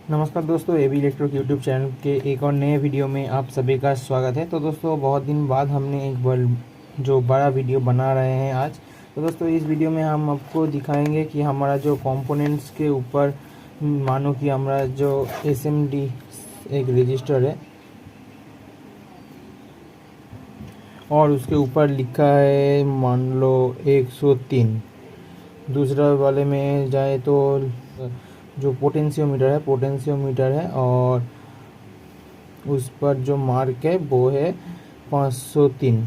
नमस्कार दोस्तों, A B electric YouTube channel के एक और नए वीडियो में आप सभी का स्वागत है। तो दोस्तों, बहुत दिन बाद हमने एक जो बड़ा वीडियो बना रहे हैं आज। तो दोस्तों, इस वीडियो में हम आपको दिखाएंगे कि हमारा जो कंपोनेंट्स के ऊपर, मानो कि हमारा जो एसएमडी एक रजिस्टर है और उसके ऊपर लिखा है मान लो 103। दूसरा वाले में जाए तो जो पोटेंशियोमीटर है और उस पर जो मार्क है वो है 503।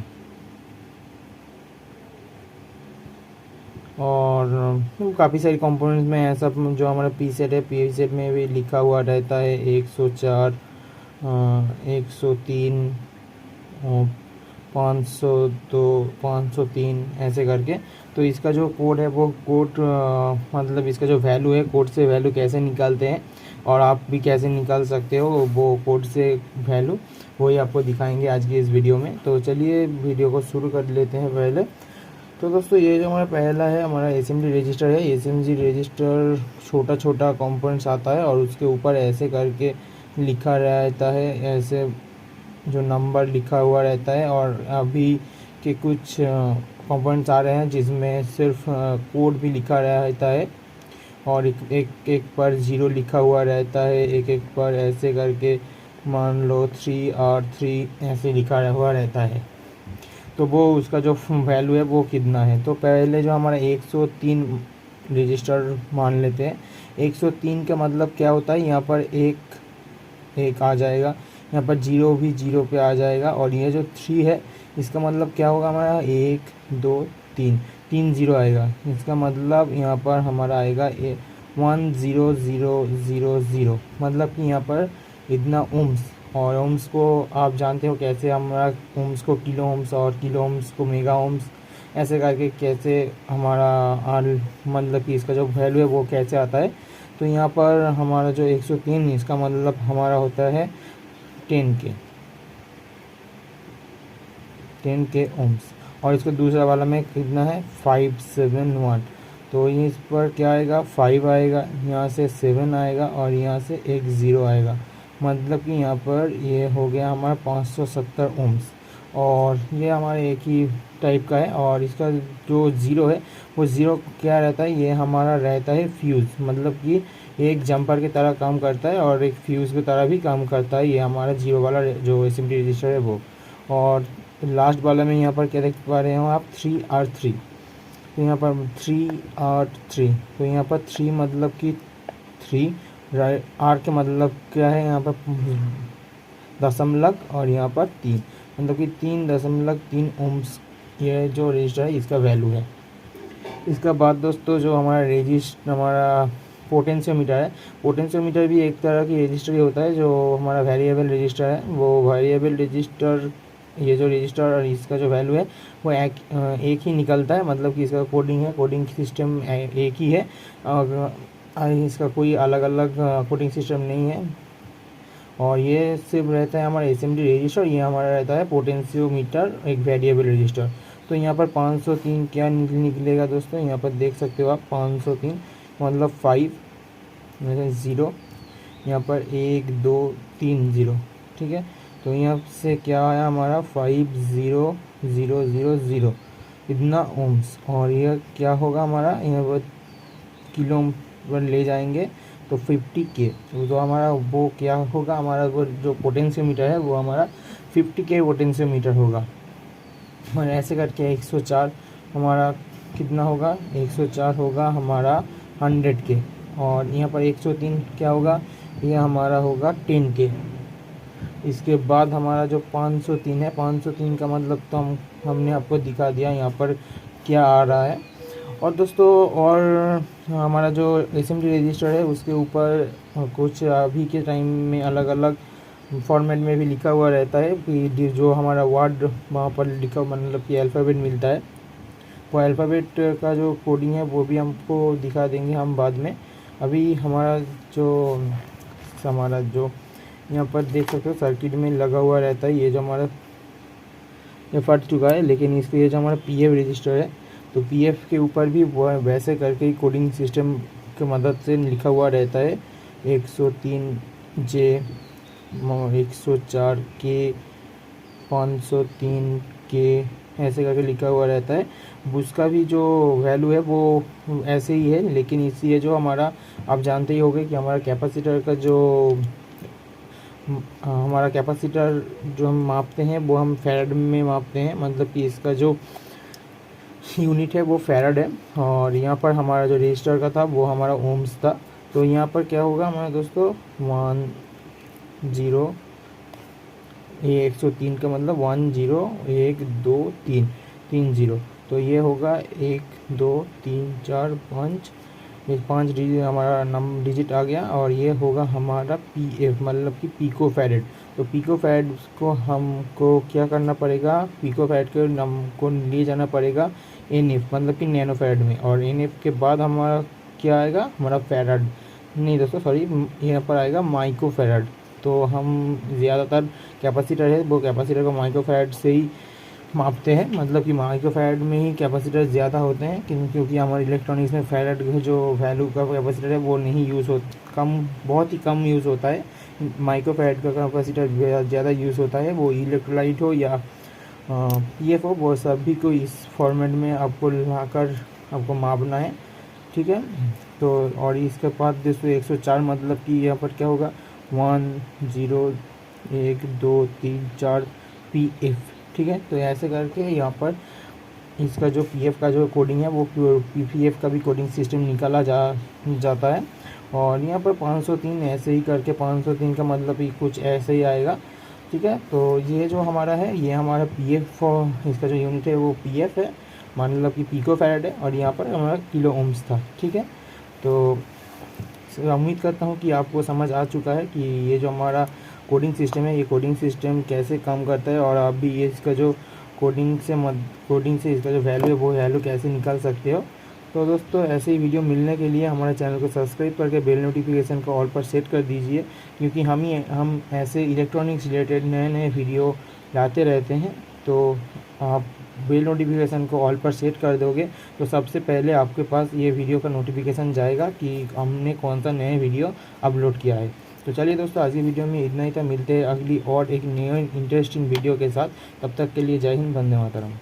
और काफ़ी सारी कंपोनेंट्स में है सब। जो हमारा पी सेट में भी लिखा हुआ रहता है 104, 103, 502, 503 ऐसे करके। तो इसका जो कोड है वो कोड मतलब इसका जो वैल्यू है, कोड से वैल्यू कैसे निकालते हैं और आप भी कैसे निकाल सकते हो वो कोड से वैल्यू, वही आपको दिखाएंगे आज की इस वीडियो में। तो चलिए वीडियो को शुरू कर लेते हैं पहले। तो दोस्तों, ये जो हमारा पहला है हमारा एसएमडी रजिस्टर है। एसएमडी रजिस्टर छोटा छोटा कंपोनेंट्स आता है और उसके ऊपर ऐसे करके लिखा रहता है, ऐसे जो नंबर लिखा हुआ रहता है। और अभी के कुछ कंपोनेंट्स आ रहे हैं जिसमें सिर्फ कोड भी लिखा रहता है और एक पर ज़ीरो लिखा हुआ रहता है, एक पर ऐसे करके मान लो 3R3 ऐसे लिखा हुआ रहता है। तो वो उसका जो वैल्यू है वो कितना है। तो पहले जो हमारा 103 रजिस्टर मान लेते हैं। 103 का मतलब क्या होता है, यहाँ पर एक आ जाएगा, यहाँ पर जीरो भी जीरो पे आ जाएगा। और ये जो 3 है इसका मतलब क्या होगा, हमारा 1 2 3, 3 जीरो आएगा। इसका मतलब यहाँ पर हमारा आएगा 10000, मतलब कि यहाँ पर इतना ओम्स। और ओम्स को आप जानते हो कैसे, हमारा ओम्स को किलो ओम्स और किलो ओम्स को मेगा ओम्स ऐसे करके कैसे हमारा मतलब कि इसका जो वैल्यू है वो कैसे आता है। तो यहाँ पर हमारा जो 103 इसका मतलब हमारा होता है 10 के ओम्स। और इसका दूसरा वाला में कितना है 571। तो ये इस पर क्या आएगा, 5 आएगा, यहाँ से 7 आएगा और यहाँ से एक ज़ीरो आएगा। मतलब कि यहाँ पर ये हो गया हमारा 570 ओम्स। और ये हमारे एक ही टाइप का है। और इसका जो ज़ीरो है वो ज़ीरो क्या रहता है, ये हमारा रहता है फ्यूज़, मतलब कि एक जंपर की तरह काम करता है और एक फ्यूज़ की तरह भी काम करता है। ये हमारा जीरो वाला जो एसएमडी रजिस्टर है वो। और लास्ट वाला में यहाँ पर क्या देख पा रहे हो आप, 3R3। तो यहाँ पर 3R3, तो यहाँ पर 3 मतलब कि 3, आर के मतलब क्या है यहाँ पर दशमलव, और यहाँ पर 3 मतलब कि 3.3 ओम्स ये जो रजिस्टर है इसका वैल्यू है। इसका बाद दोस्तों जो हमारा पोटेंशियोमीटर है। पोटेंशियोमीटर भी एक तरह की रजिस्टर ही होता है, जो हमारा वेरिएबल रजिस्टर है। वो वेरिएबल रजिस्टर, ये जो रजिस्टर और इसका जो वैल्यू है वो एक ही निकलता है, मतलब कि इसका कोडिंग सिस्टम एक ही है और इसका कोई अलग अलग कोडिंग सिस्टम नहीं है। और ये सिर्फ रहता है हमारा एसएमडी रजिस्टर, ये हमारा रहता है पोटेंशियोमीटर, एक वेरिएबल रजिस्टर। तो यहाँ पर 503 क्या निकलेगा दोस्तों, यहाँ पर देख सकते हो आप 503 मतलब 5 ज़ीरो, यहाँ पर 1 2 3 ज़ीरो, ठीक है। तो यहाँ से क्या आया हमारा 50000 इतना ओम्स। और यह क्या होगा हमारा, यहाँ पर किलो पर ले जाएंगे तो 50K। तो हमारा वो क्या होगा, हमारा वो जो पोटेंशियोमीटर है वो हमारा 50K पोटेंशियोमीटर होगा। और ऐसे करके 104 हमारा कितना होगा, 104 होगा हमारा 100K। और यहाँ पर 103 क्या होगा, ये हमारा होगा 10K। इसके बाद हमारा जो 503 है, 503 का मतलब तो हमने आपको दिखा दिया यहाँ पर क्या आ रहा है। और दोस्तों, और हमारा जो एसएमडी रजिस्टर है उसके ऊपर कुछ अभी के टाइम में अलग अलग फॉर्मेट में भी लिखा हुआ रहता है कि जो हमारा वर्ड वहाँ पर लिखा, मतलब कि अल्फ़ाबेट मिलता है। वो अल्फ़ाबेट का जो कोडिंग है वो भी हमको दिखा देंगे हम बाद में। अभी हमारा जो यहाँ पर देख सकते हो सर्किट में लगा हुआ रहता है, ये जो हमारा ये फट चुका है, लेकिन इसके ये जो हमारा पीएफ रजिस्टर है, तो पीएफ के ऊपर भी वो वैसे करके ही कोडिंग सिस्टम की मदद से लिखा हुआ रहता है 103J, 104K, 503K, ऐसे करके लिखा हुआ रहता है। उसका भी जो वैल्यू है वो ऐसे ही है, लेकिन इसलिए जो हमारा, आप जानते ही होंगे कि हमारा कैपेसिटर का जो हमारा कैपेसिटर जो हम मापते हैं वो हम फैराड में मापते हैं, मतलब कि इसका जो यूनिट है वो फैराड है। और यहाँ पर हमारा जो रजिस्टर का था वो हमारा ओम्स था। तो यहाँ पर क्या होगा हमारे दोस्तों, 10, ये 103 का मतलब 10, 1, 2, 3, 3 0। तो ये होगा 1, 2, 3, 4, 5, ये 5 डिजिट हमारा डिजिट आ गया। और ये होगा हमारा PF, मतलब कि पिको फैरेड। तो पिको फैरेड को हमको क्या करना पड़ेगा, पिको फैरेड के नम को ले जाना पड़ेगा NF, मतलब कि नैनो फैरेड में। और NF के बाद हमारा क्या आएगा, हमारा फैराड, नहीं दोस्तों सॉरी, यहाँ पर आएगा माइक्रो फैराड। तो हम ज़्यादातर कैपेसिटर है वो कैपेसिटर को माइक्रो फैराड से ही मापते हैं, मतलब कि माइक्रो फैराड में ही कैपेसिटर ज़्यादा होते हैं, क्योंकि हमारे इलेक्ट्रॉनिक्स में फैराड जो वैल्यू का कैपेसिटर है वो नहीं यूज़ हो, बहुत ही कम यूज़ होता है। माइक्रो फैराड का कैपेसिटर ज़्यादा यूज़ होता है, वो इलेक्ट्रोलाइट हो या PF हो, वो सभी को इस फॉर्मेट में आपको लाकर आपको मापना है, ठीक है। तो और इसके बाद दोस्तों 104, मतलब कि यहाँ पर क्या होगा, 1 0 1 2 3 4 PF, ठीक है। तो ऐसे करके यहाँ पर इसका जो PF का जो कोडिंग है वो PF का भी कोडिंग सिस्टम निकाला जाता है। और यहाँ पर 503 ऐसे ही करके 503 का मतलब ही कुछ ऐसे ही आएगा, ठीक है। तो ये जो हमारा है ये हमारा PF, इसका जो यूनिट है वो PF है, मतलब कि पिको फैराड है। और यहाँ पर हमारा किलो ओम्स था, ठीक है। तो उम्मीद करता हूँ कि आपको समझ आ चुका है कि ये जो हमारा कोडिंग सिस्टम है, ये कोडिंग सिस्टम कैसे काम करता है, और आप भी ये इसका जो कोडिंग से इसका जो वैल्यू है वो वैल्यू कैसे निकाल सकते हो। तो दोस्तों ऐसे ही वीडियो मिलने के लिए हमारे चैनल को सब्सक्राइब करके बेल नोटिफिकेशन को ऑल पर सेट कर दीजिए, क्योंकि हम ऐसे इलेक्ट्रॉनिक्स रिलेटेड नए नए वीडियो लाते रहते हैं। तो आप बेल नोटिफिकेशन को ऑल पर सेट कर दोगे तो सबसे पहले आपके पास ये वीडियो का नोटिफिकेशन जाएगा कि हमने कौन सा नया वीडियो अपलोड किया है। तो चलिए दोस्तों आज की वीडियो में इतना ही था, मिलते हैं अगली और एक नई इंटरेस्टिंग वीडियो के साथ। तब तक के लिए जय हिंद, वंदे मातरम।